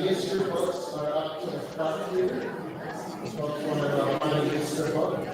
Yizkor books are up to the front here. This one's one of the Yizkor books.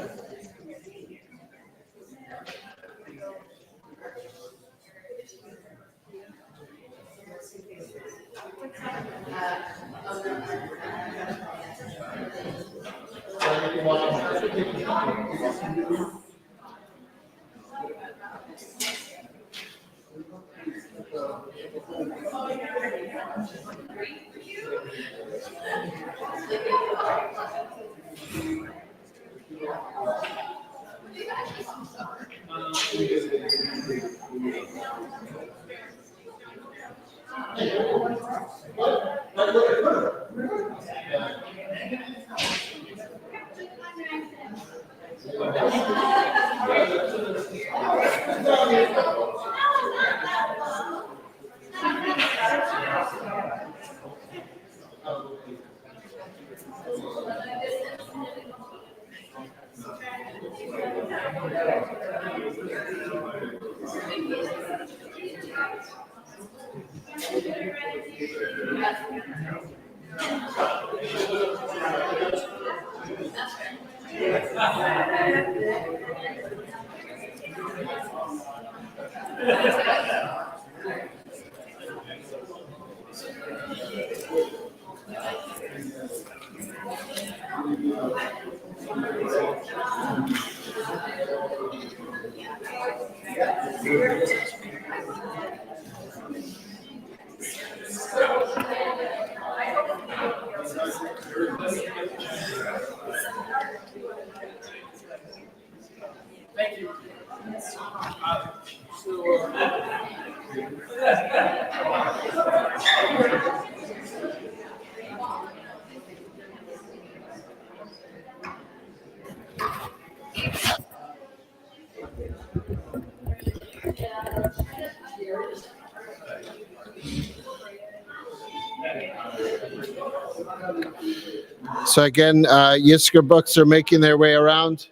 So again, Yizkor books are making their way around,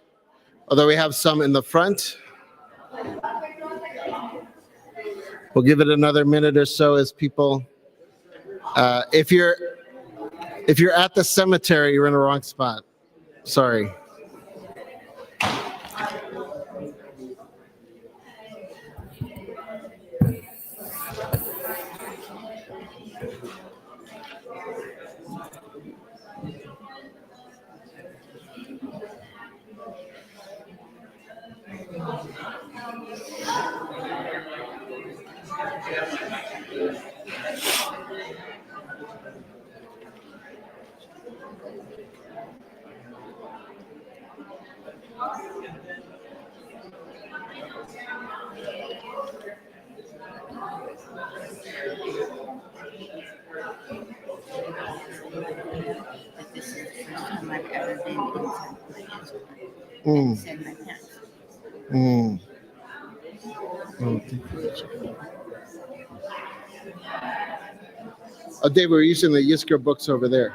although we have some in the front. We'll give it another minute or so as people. If you're at the cemetery, you're in the wrong spot. Sorry. Oh, Dave, we're using the Yizkor books over there.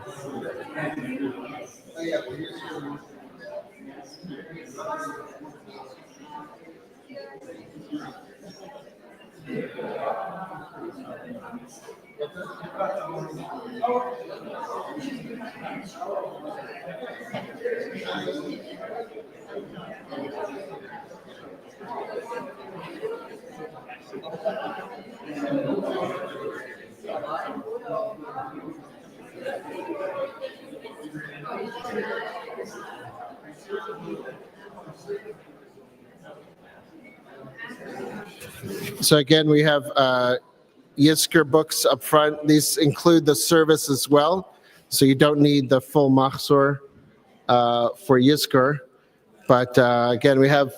So again, we have Yizkor books up front. These include the service as well, so you don't need the full machzor for Yizkor. But again, we have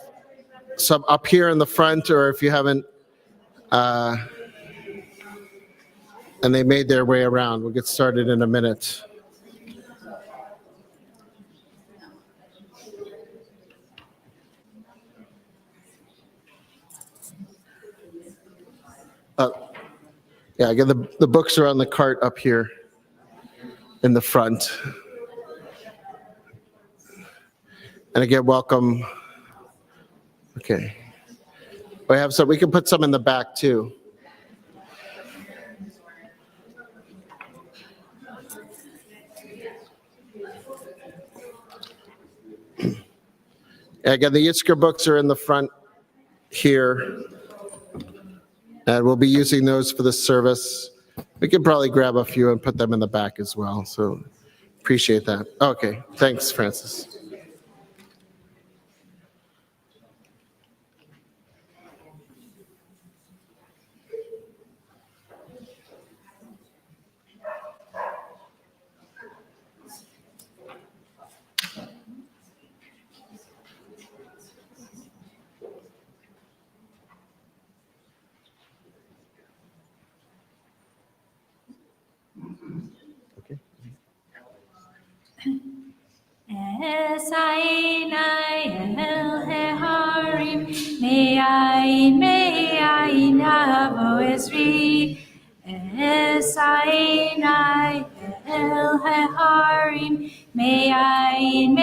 some up here in the front, or if you haven't, and they made their way around. We'll get started in a minute. Yeah, again, the books are on the cart up here in the front. And again, welcome. Okay. We have some, we can put some in the back too. Again, the Yizkor books are in the front here. And we'll be using those for the service. We could probably grab a few and put them in the back as well. So appreciate that. Okay, thanks, Francis. Esainai el heharim me'ayin avo esri. Esainai el heharim me'ayin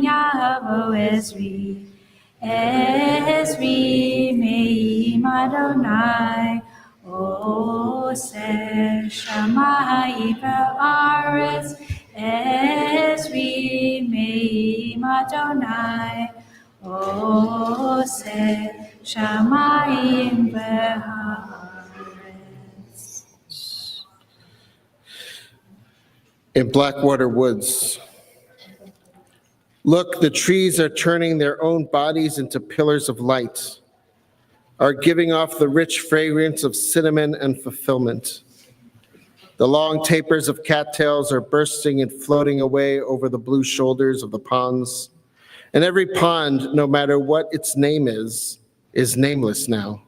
avo esri. Esri me'im Adonai Oseh Shamayim ve'aretz. Esri me'im Adonai Oseh Shamayim v'haaretz. In Blackwater Woods, look, the trees are turning their own bodies into pillars of light, are giving off the rich fragrance of cinnamon and fulfillment. The long tapers of cattails are bursting and floating away over the blue shoulders of the ponds. And every pond, no matter what its name is nameless now.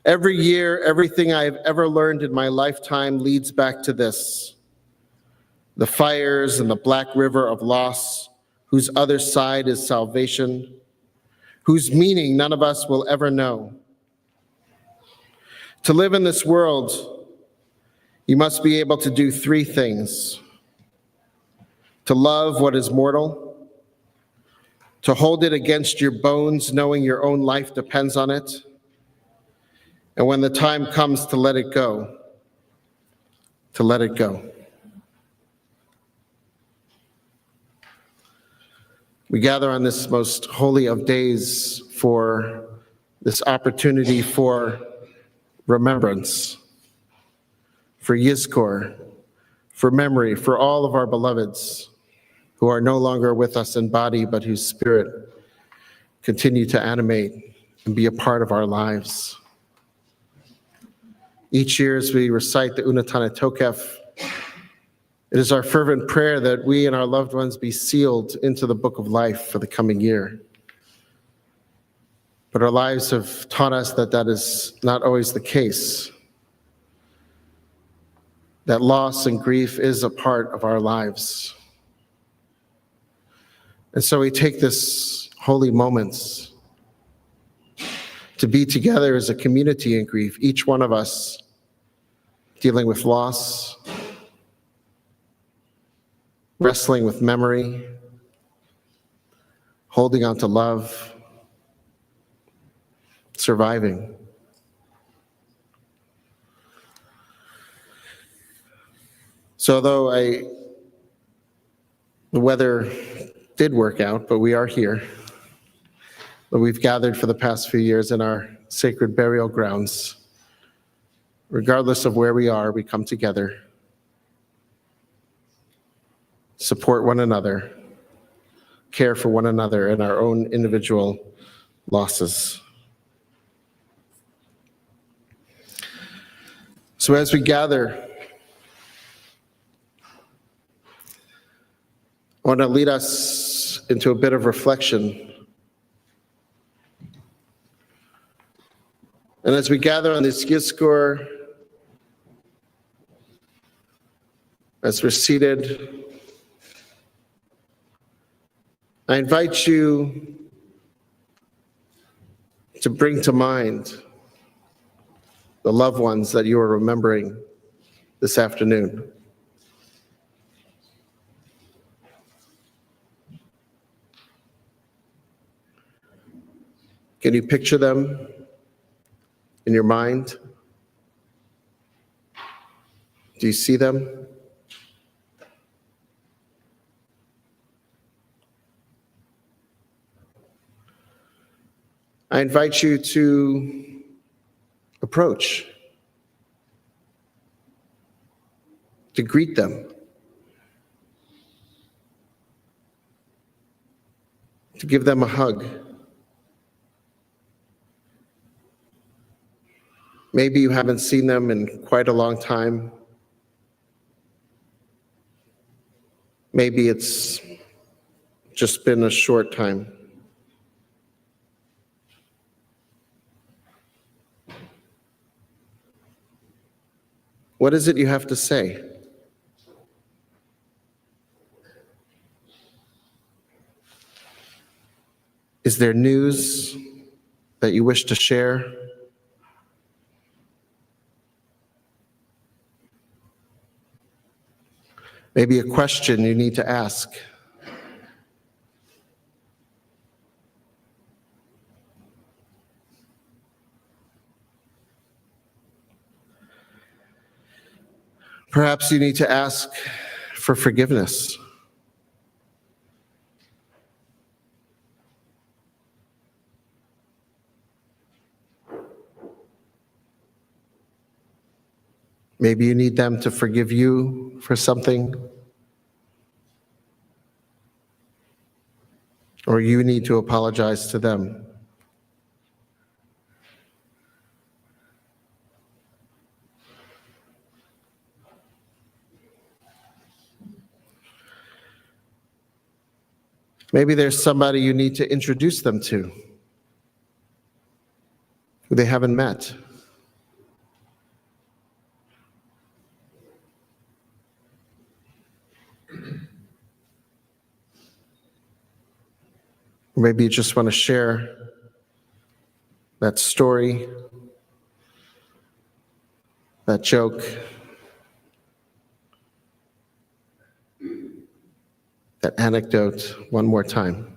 Every year, everything I have ever learned in my lifetime leads back to this. The fires and the black river of loss, whose other side is salvation, whose meaning none of us will ever know. To live in this world, you must be able to do three things: to love what is mortal, to hold it against your bones, knowing your own life depends on it, and when the time comes to let it go, to let it go. We gather on this most holy of days for this opportunity for remembrance, for Yizkor, for memory, for all of our beloveds who are no longer with us in body, but whose spirit continue to animate and be a part of our lives. Each year as we recite the Unatana Tokef, it is our fervent prayer that we and our loved ones be sealed into the book of life for the coming year. But our lives have taught us that that is not always the case. That loss and grief is a part of our lives. And so we take this holy moments to be together as a community in grief, each one of us dealing with loss, wrestling with memory, holding on to love, surviving. So although the weather did work out, but we are here. But we've gathered for the past few years in our sacred burial grounds. Regardless of where we are, we come together, support one another, care for one another in our own individual losses. So as we gather, I want to lead us into a bit of reflection. And as we gather on this Yizkor, as we're seated, I invite you to bring to mind the loved ones that you are remembering this afternoon. Can you picture them in your mind? Do you see them? I invite you to approach, to greet them, to give them a hug. Maybe you haven't seen them in quite a long time. Maybe it's just been a short time. What is it you have to say? Is there news that you wish to share? Maybe a question you need to ask. Perhaps you need to ask for forgiveness. Maybe you need them to forgive you for something, or you need to apologize to them. Maybe there's somebody you need to introduce them to who they haven't met. Or maybe you just want to share that story, that joke, that anecdote one more time.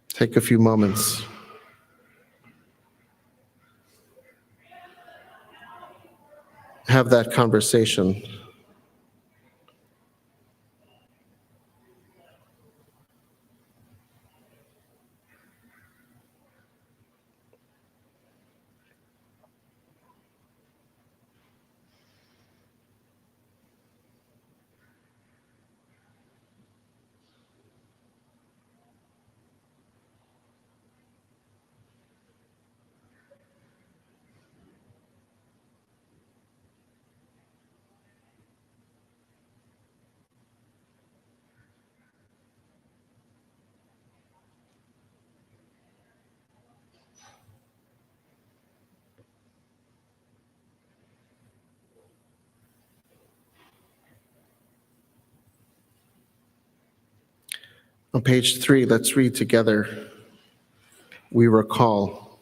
Take a few moments. Have that conversation. On page 3, let's read together. We recall.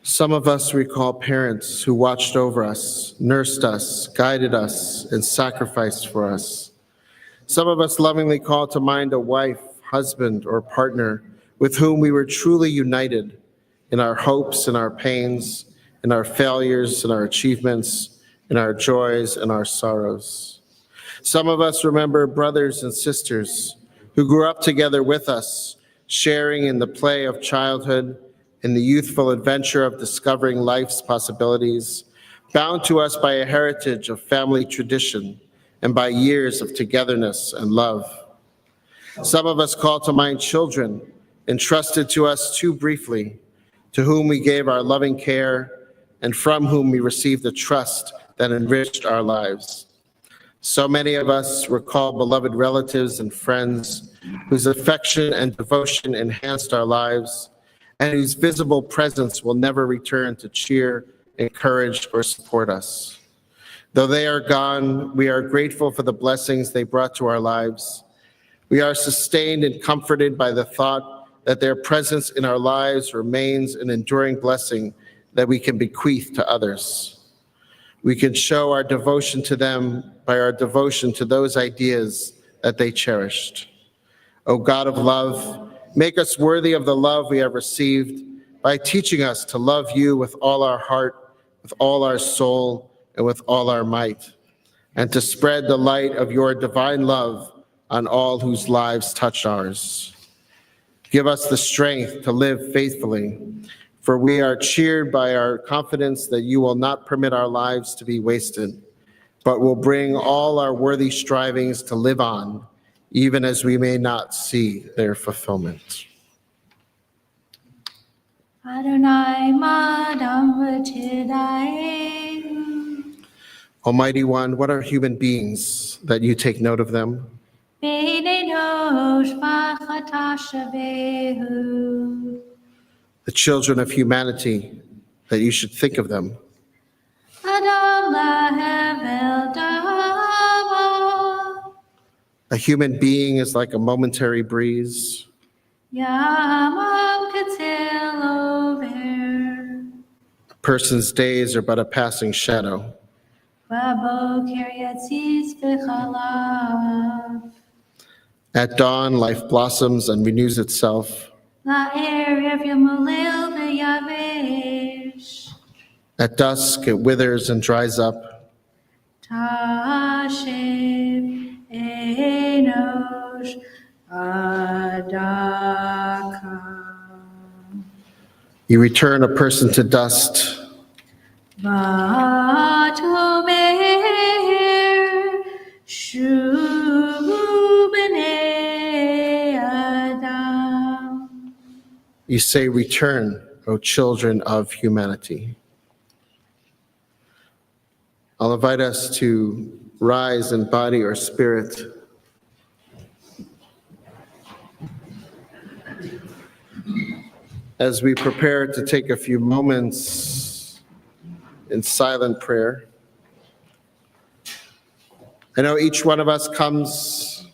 Some of us recall parents who watched over us, nursed us, guided us, and sacrificed for us. Some of us lovingly call to mind a wife, husband, or partner with whom we were truly united in our hopes and our pains, in our failures and our achievements, in our joys and our sorrows. Some of us remember brothers and sisters who grew up together with us, sharing in the play of childhood, in the youthful adventure of discovering life's possibilities, bound to us by a heritage of family tradition and by years of togetherness and love. Some of us call to mind children entrusted to us too briefly, to whom we gave our loving care and from whom we received the trust that enriched our lives. So many of us recall beloved relatives and friends whose affection and devotion enhanced our lives and whose visible presence will never return to cheer, encourage, or support us. Though they are gone, we are grateful for the blessings they brought to our lives. We are sustained and comforted by the thought that their presence in our lives remains an enduring blessing that we can bequeath to others. We can show our devotion to them by our devotion to those ideas that they cherished. O God of love, make us worthy of the love we have received by teaching us to love you with all our heart, with all our soul, and with all our might, and to spread the light of your divine love on all whose lives touch ours. Give us the strength to live faithfully, for we are cheered by our confidence that you will not permit our lives to be wasted, but will bring all our worthy strivings to live on, even as we may not see their fulfillment. Adonai Madam V'Tidayim. Almighty One, what are human beings that you take note of them? B'nei Nosh V'Chata Shavehu. The children of humanity, that you should think of them. Adam Lahevel Dama. A human being is like a momentary breeze. Yamam Katil Over. A person's days are but a passing shadow. Baboker Yatzis B'Chalav. At dawn, life blossoms and renews itself. La'erev Yamulil B'Yavesh. At dusk, it withers and dries up. Tashiv Enosh Adaka. You return a person to dust. Vatomer Shuvu B'nei Adam. You say, return, O children of humanity. I'll invite us to rise in body or spirit. As we prepare to take a few moments in silent prayer. I know each one of us comes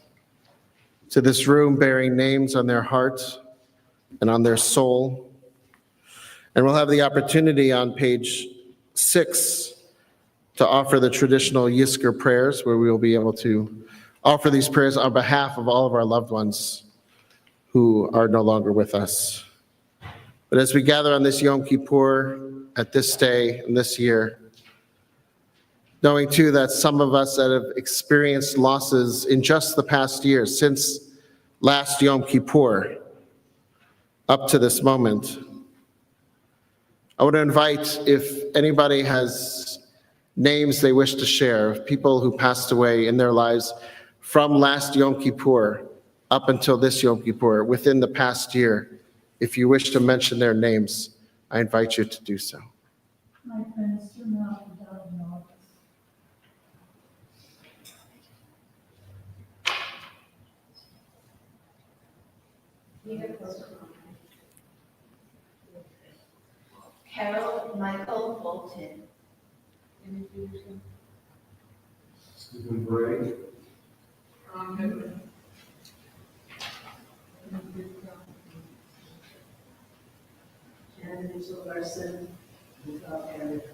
to this room bearing names on their heart and on their soul. And we'll have the opportunity on page 6 to offer the traditional Yizkor prayers, where we will be able to offer these prayers on behalf of all of our loved ones who are no longer with us. But as we gather on this Yom Kippur, at this day and this year, knowing too that some of us that have experienced losses in just the past year, since last Yom Kippur, up to this moment, I would invite, if anybody has names they wish to share of people who passed away in their lives from last Yom Kippur up until this Yom Kippur, within the past year, if you wish to mention their names, I invite you to do so. My friend Sumel died in August. Carol Michael Bolton. Stephen Bray. And Mitchell Larson, Eric.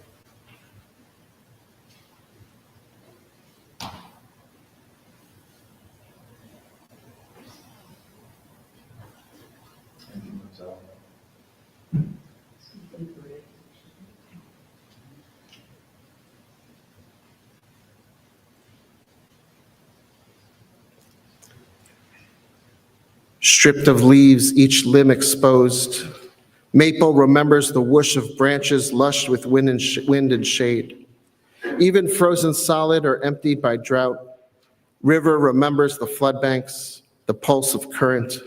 Stripped of leaves, each limb exposed. Maple remembers the whoosh of branches lush with wind and shade. Even frozen solid or emptied by drought, river remembers the flood banks, the pulse of current.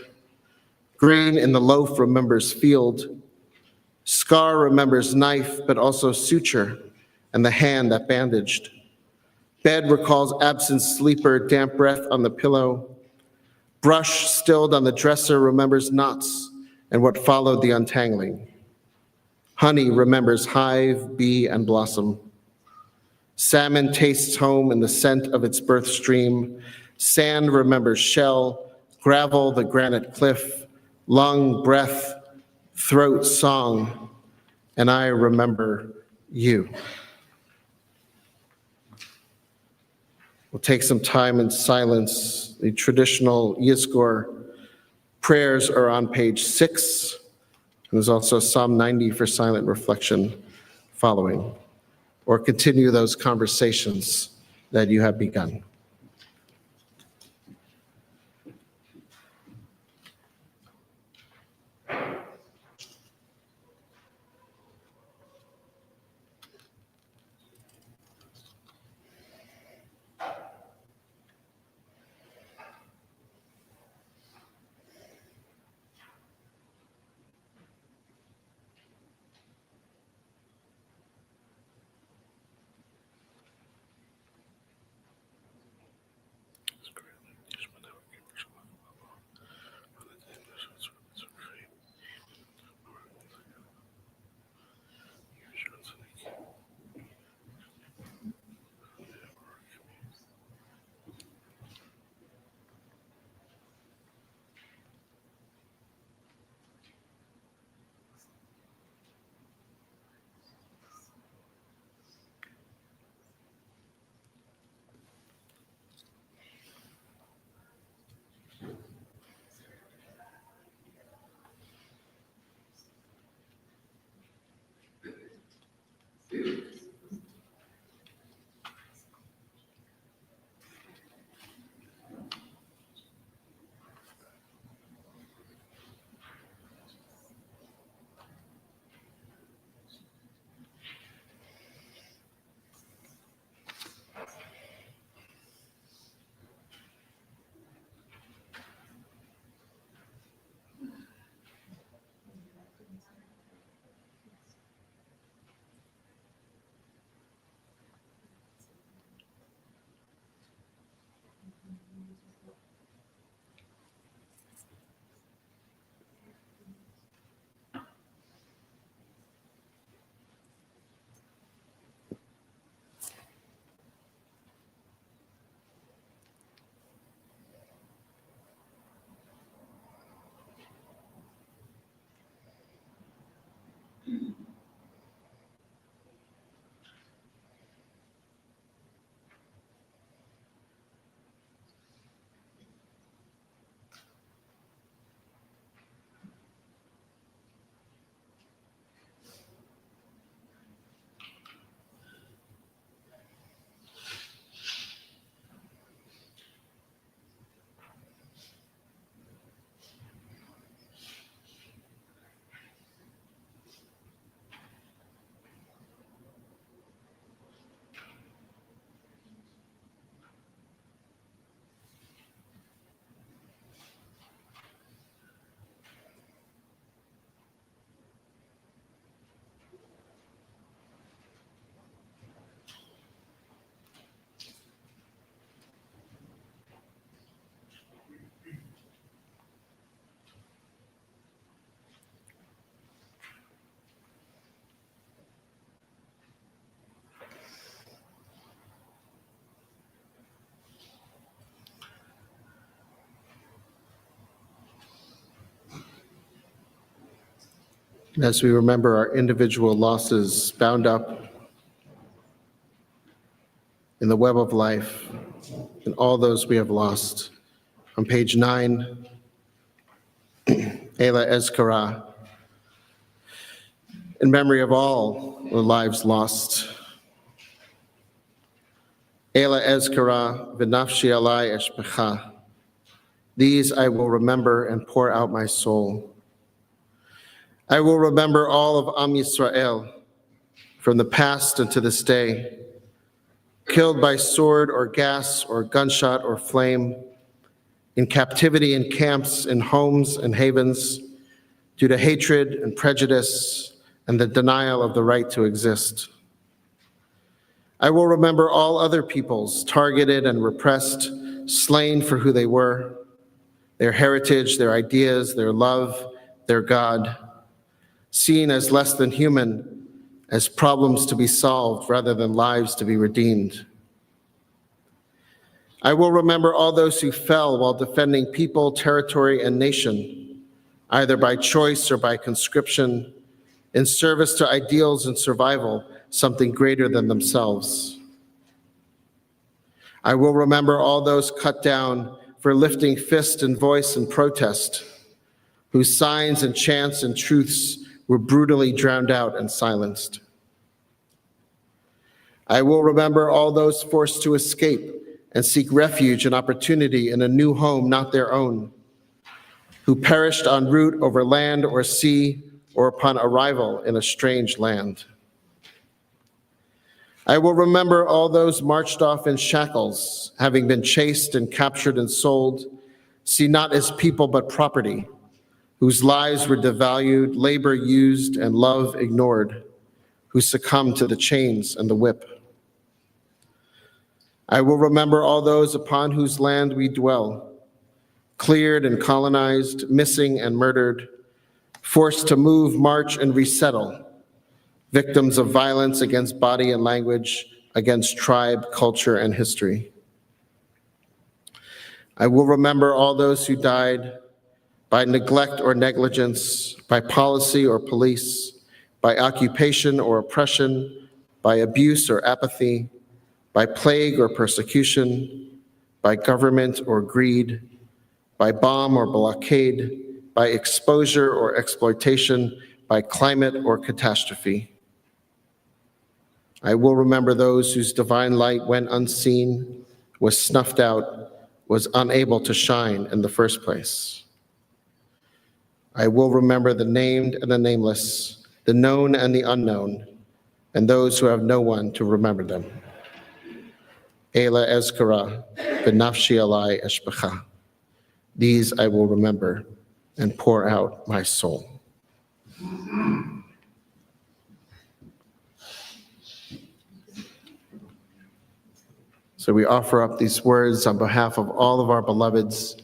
Grain in the loaf remembers field. Scar remembers knife, but also suture and the hand that bandaged. Bed recalls absent sleeper, damp breath on the pillow. Brush stilled on the dresser remembers knots and what followed the untangling. Honey remembers hive, bee, and blossom. Salmon tastes home in the scent of its birth stream. Sand remembers shell, gravel, the granite cliff, lung, breath, throat, song, and I remember you. We'll take some time in silence. The traditional Yizkor prayers are on page 6. There's also Psalm 90 for silent reflection following. Or continue those conversations that you have begun. And as we remember our individual losses bound up in the web of life and all those we have lost, on page 9, Ela Ezkara, in memory of all the lives lost. Ela Ezkara v'nafshi alai eshbecha. These I will remember and pour out my soul. I will remember all of Am Yisrael from the past and to this day, killed by sword or gas or gunshot or flame, in captivity in camps, in homes and havens, due to hatred and prejudice and the denial of the right to exist. I will remember all other peoples targeted and repressed, slain for who they were, their heritage, their ideas, their love, their God, seen as less than human, as problems to be solved rather than lives to be redeemed. I will remember all those who fell while defending people, territory, and nation, either by choice or by conscription, in service to ideals and survival, something greater than themselves. I will remember all those cut down for lifting fist and voice in protest, whose signs and chants and truths were brutally drowned out and silenced. I will remember all those forced to escape and seek refuge and opportunity in a new home not their own, who perished en route over land or sea or upon arrival in a strange land. I will remember all those marched off in shackles, having been chased and captured and sold, see not as people but property, whose lives were devalued, labor used, and love ignored, who succumbed to the chains and the whip. I will remember all those upon whose land we dwell, cleared and colonized, missing and murdered, forced to move, march, and resettle, victims of violence against body and language, against tribe, culture, and history. I will remember all those who died by neglect or negligence, by policy or police, by occupation or oppression, by abuse or apathy, by plague or persecution, by government or greed, by bomb or blockade, by exposure or exploitation, by climate or catastrophe. I will remember those whose divine light went unseen, was snuffed out, was unable to shine in the first place. I will remember the named and the nameless, the known and the unknown, and those who have no one to remember them. Ela Ezkara, v'nafshi alai eshbecha. These I will remember and pour out my soul. So we offer up these words on behalf of all of our beloveds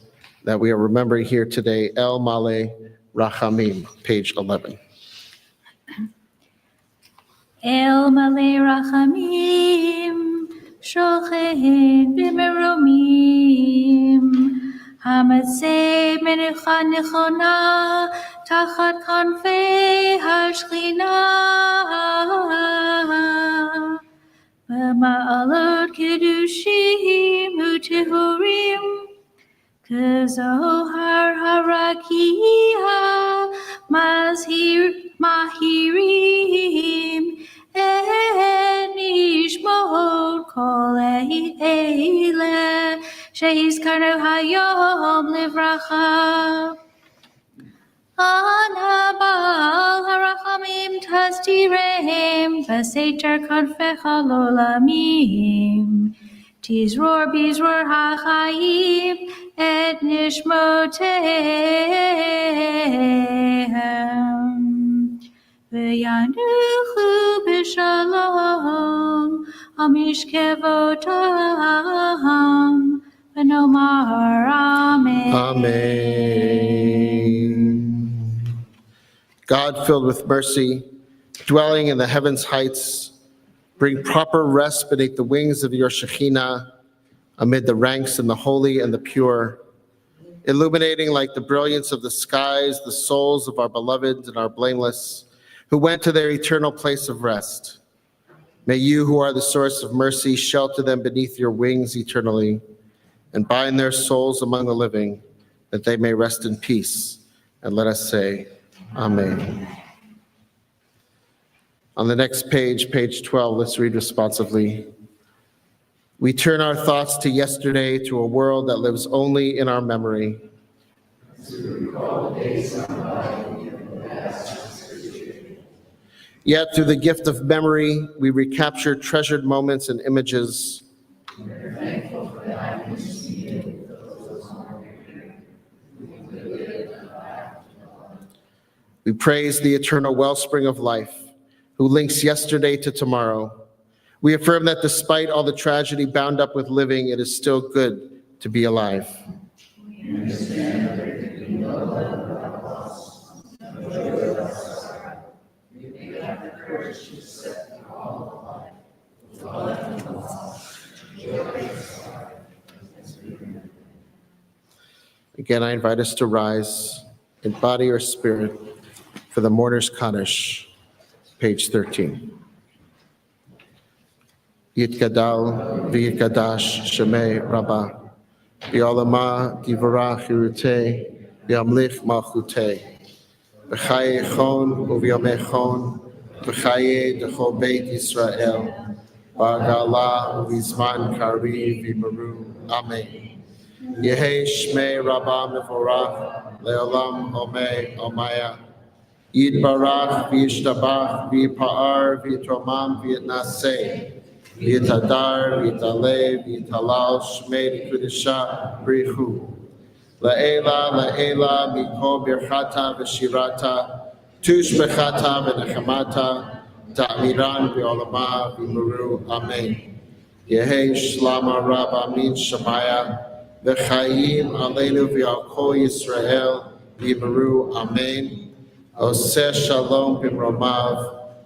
that we are remembering here today. El Male Rachamim, page 11. El Male Rachamim, Shochen B'Meromim, Hamatzeh Menucha Nechona, Tachat Kanfei HaShechina, B'ma'alot Kedushim U'Tehurim, K'Zohar Harakia, Mahirim, En Ishmot Kol Eile, She'izkarnu Hayom Livracha. Anabal harachamim tastirem, v'seiter kanfecha lolamim. Tizror bizror hachayim, et nishmotehem. V'yanuchu b'shalom, amishkevotam, v'nomar amen. Amen. God, filled with mercy, dwelling in the heavens' heights, bring proper rest beneath the wings of your Shekhinah, amid the ranks and the holy and the pure. illuminating like the brilliance of the skies the souls of our beloved and our blameless, who went to their eternal place of rest. May you, who are the source of mercy, shelter them beneath your wings eternally, and bind their souls among the living, that they may rest in peace. And let us say, Amen. On the next page, page 12, let's read responsively. We turn our thoughts to yesterday, to a world that lives only in our memory. Yet through the gift of memory, we recapture treasured moments and images. We praise the eternal wellspring of life, who links yesterday to tomorrow. We affirm that despite all the tragedy bound up with living, it is still good to be alive. Again, I invite us to rise in body or spirit for the mourner's Kaddish, page 13. Yitgadal v'yitgadash shemei Rabbah, v'olama divarach hirutei, v'yamlich malchutei, v'chaye chon u'v'yomei chon, v'chaye d'chol beit Yisrael, ba'gala u'v'zman kari v'maru. Amen. Yehei shmei Rabbah mevorach, le'olam omei omaya. Yitbarach v'yishtabach v'yipa'ar v'yitromam v'yitnaseh. V'yitadar v'yitale v'yitalal shmei d'kudisha brichu. La'ela mikol birchata v'shirata, tush bechata v'nechamata, ta'miran v'olama v'muru. Amen. Yehei shlama Rabbah min shamaya, v'chayim aleinu v'al kol Yisrael v'muru. Amen. Oseh shalom b'mromav,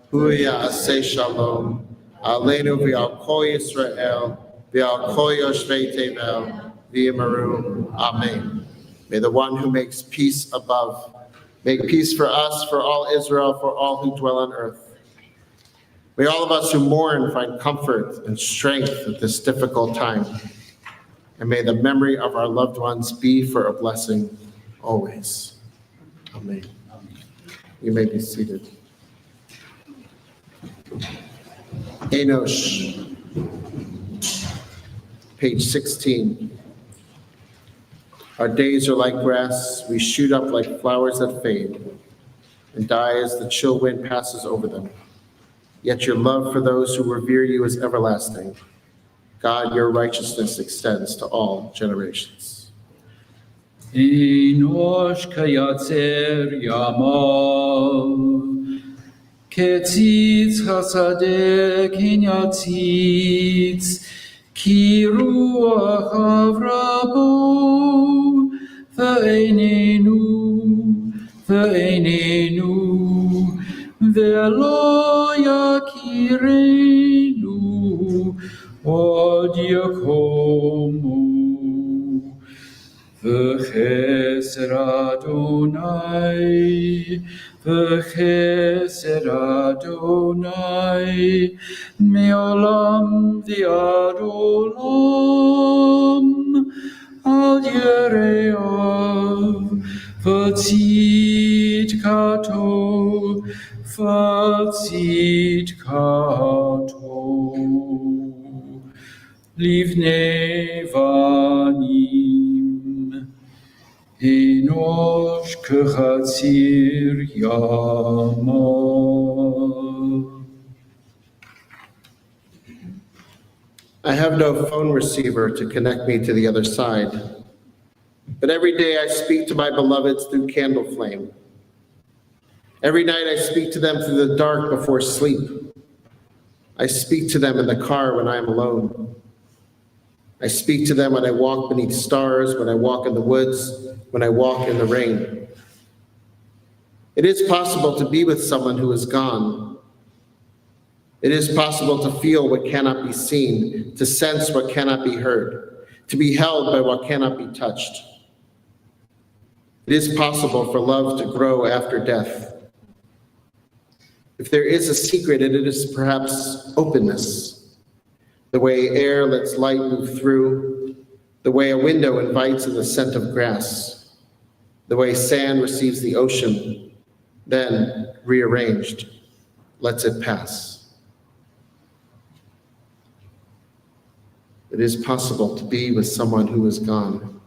hu ya'aseh shalom, aleinu v'al kol Yisrael v'al kol yoshvei tevel v'yamaru. Amen. May the one who makes peace above make peace for us, for all Israel, for all who dwell on earth. May all of us who mourn find comfort and strength at this difficult time. And may the memory of our loved ones be for a blessing always. Amen. You may be seated. Enosh, page 16. Our days are like grass, we shoot up like flowers that fade and die as the chill wind passes over them. Yet your love for those who revere you is everlasting. God, your righteousness extends to all generations. Enosh kayatzer yamav, ketzitz chasadeh kinyatzitz, ki ruach avrabo, ve'einenu, ve'lo yakirenu, od yakomu. V'cheser Adonai, me'olam v'ad olam, al yereav, v'tzidkato, livnei vanim. Enosh kechatzir yama. I have no phone receiver to connect me to the other side, but every day I speak to my beloveds through candle flame. Every night I speak to them through the dark before sleep. I speak to them in the car when I am alone. I speak to them when I walk beneath stars, when I walk in the woods, when I walk in the rain. It is possible to be with someone who is gone. It is possible to feel what cannot be seen, to sense what cannot be heard, to be held by what cannot be touched. It is possible for love to grow after death. If there is a secret, it is perhaps openness, the way air lets light move through, the way a window invites in the scent of grass, the way sand receives the ocean, then, rearranged, lets it pass. It is possible to be with someone who is gone.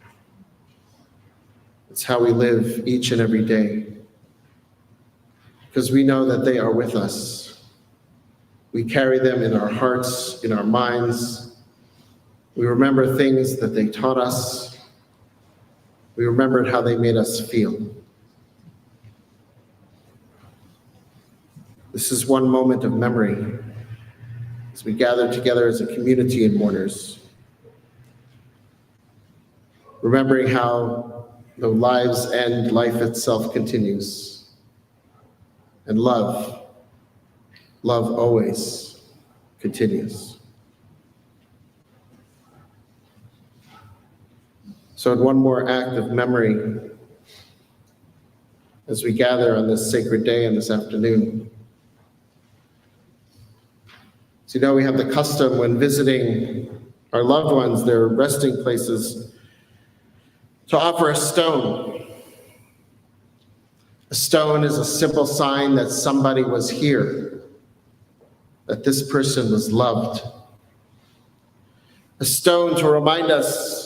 It's how we live each and every day, because we know that they are with us. We carry them in our hearts, in our minds. We remember things that they taught us. We remembered how they made us feel. This is one moment of memory as we gather together as a community in mourners, remembering how though lives end, life itself continues. And love always continues. So in one more act of memory, as we gather on this sacred day and this afternoon, so you know we have the custom when visiting our loved ones, their resting places, to offer a stone. A stone is a simple sign that somebody was here, that this person was loved. A stone to remind us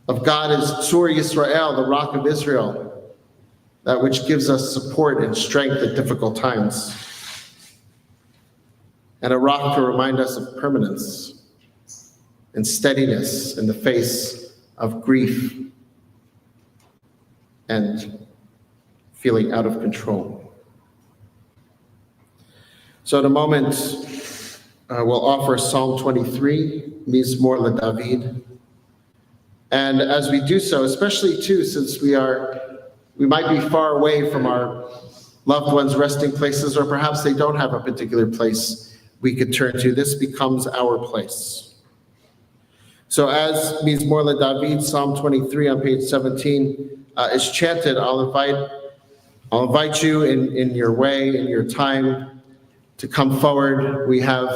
of God as Tzur Yisrael, the rock of Israel, that which gives us support and strength at difficult times. And a rock to remind us of permanence and steadiness in the face of grief and feeling out of control. So in a moment, we'll offer Psalm 23, Yizkor LeDavid. And as we do so, especially too, since we might be far away from our loved ones' resting places, or perhaps they don't have a particular place we could turn to, this becomes our place. So as Yizkor LeDavid, Psalm 23 on page 17, is chanted, I'll invite you in your way, in your time, to come forward. We have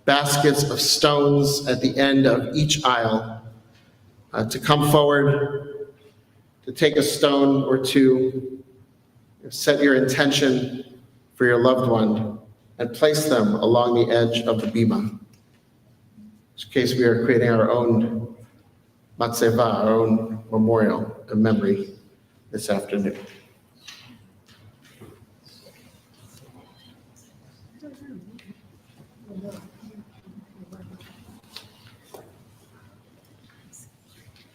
baskets of stones at the end of each aisle, to come forward, to take a stone or two, set your intention for your loved one, and place them along the edge of the bima. In which case we are creating our own matzeva, our own memorial of memory this afternoon.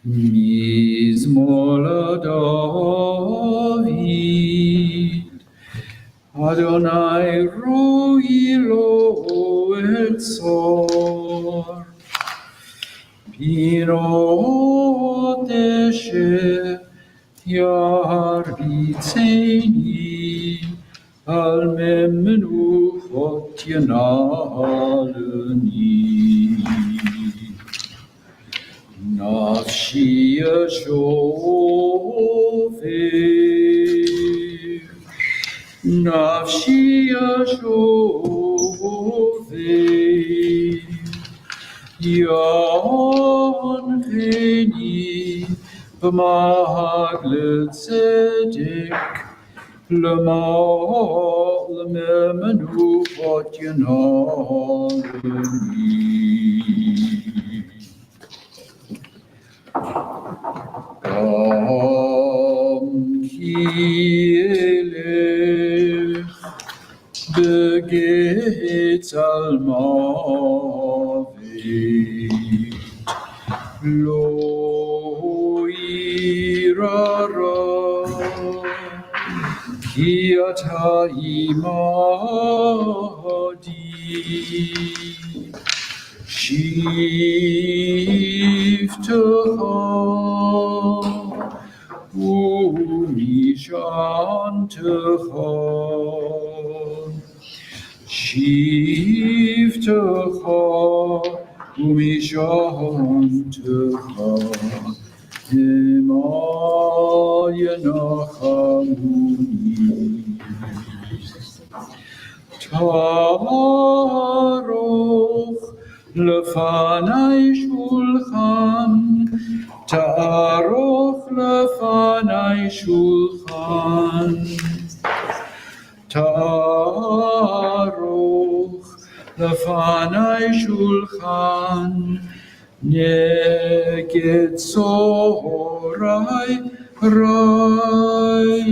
Yizkor LeDavid, Adonai roi lo etzor, Birot eshet yarbitzeni, al menuchot yanaleni. Nafshi yashoveh, Nafshi yashoveh, Yancheni b'mahag letzedek, lemenuchot yanaleni. Ki elech begetz al mavet, lo irara, ki ata imadi. Shivtecha umishantecha, Shivtecha umishantecha, Hema Yenachamuni. Taroch lefanai shulchan, Taroch lefanai shulchan, Taroch lefanai shulchan, neged zorai rai.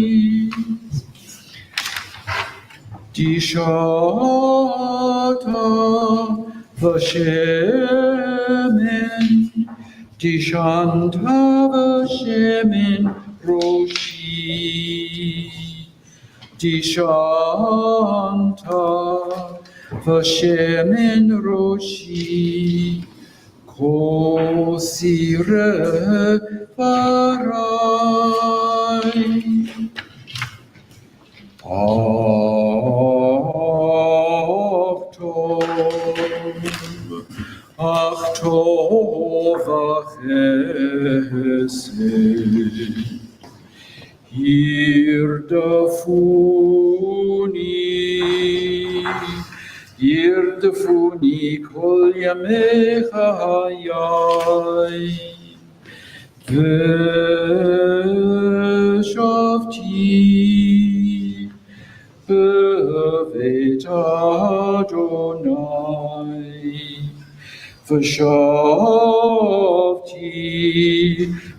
Dishata v'shemen, Dishanta v'shemen roshi, Dishanta v'shemen roshi, Kosire varai. Ach tov v'chesed, yirdefuni kol yamei chayai, v'shavti b'vet Adonai, v'shavti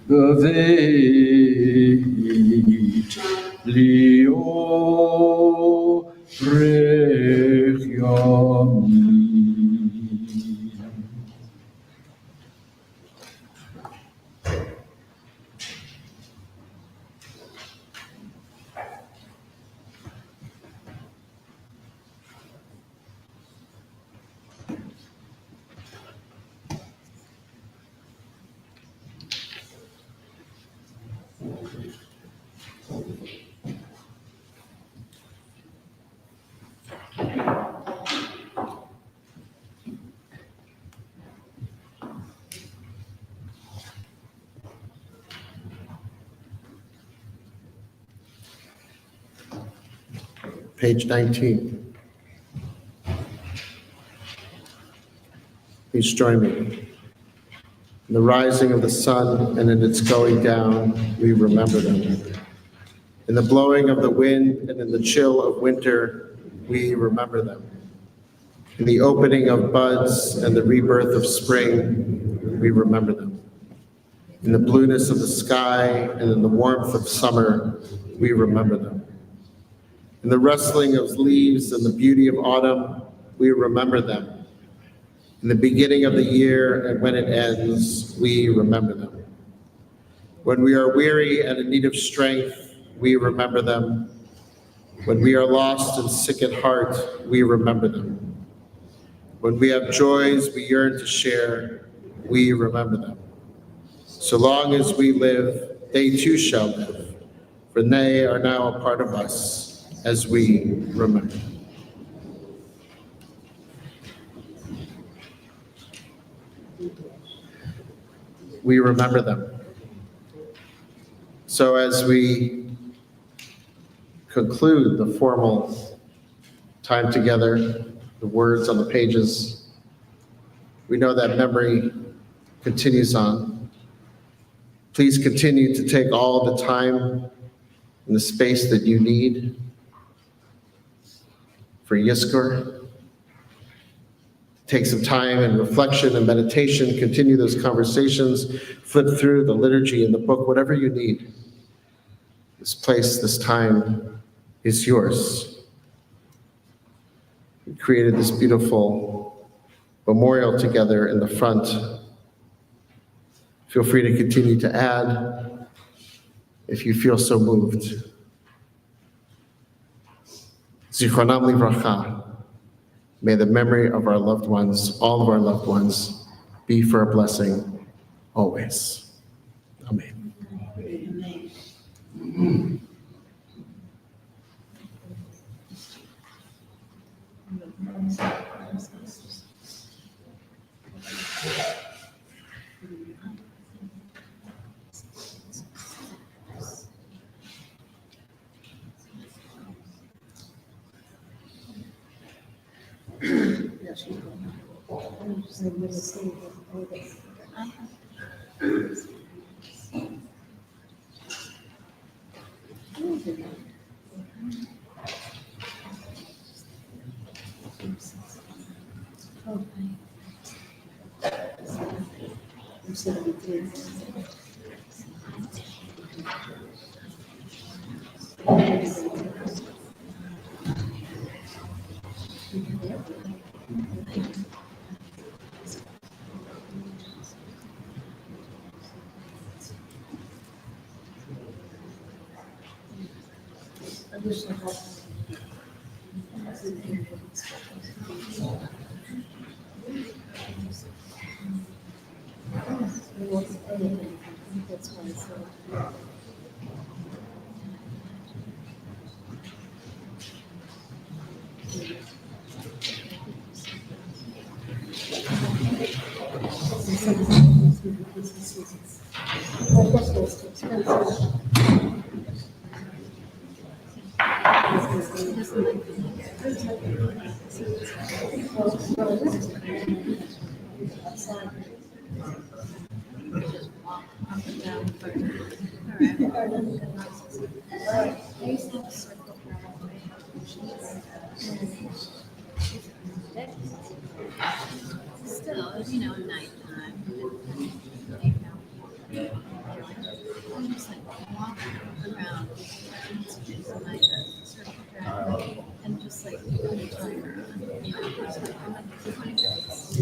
b'vet Leo Rech Yamim. Page 19. Please join me. In the rising of the sun and in its going down, we remember them. In the blowing of the wind and in the chill of winter, we remember them. In the opening of buds and the rebirth of spring, we remember them. In the blueness of the sky and in the warmth of summer, we remember them. In the rustling of leaves and the beauty of autumn, we remember them. In the beginning of the year and when it ends, we remember them. When we are weary and in need of strength, we remember them. When we are lost and sick at heart, we remember them. When we have joys we yearn to share, we remember them. So long as we live, they too shall live, for they are now a part of us as we remember. We remember them. So as we conclude the formal time together, the words on the pages, we know that memory continues on. Please continue to take all the time and the space that you need for Yizkor. Take some time and reflection and meditation, continue those conversations, flip through the liturgy and the book, whatever you need. This place, this time is yours. We created this beautiful memorial together in the front. Feel free to continue to add if you feel so moved. Zichronam livracha. May the memory of our loved ones, all of our loved ones, be for a blessing always. Amen. Still, nighttime. I'm just like walking around and just like put a timer on. It's like, I'm like 20 minutes.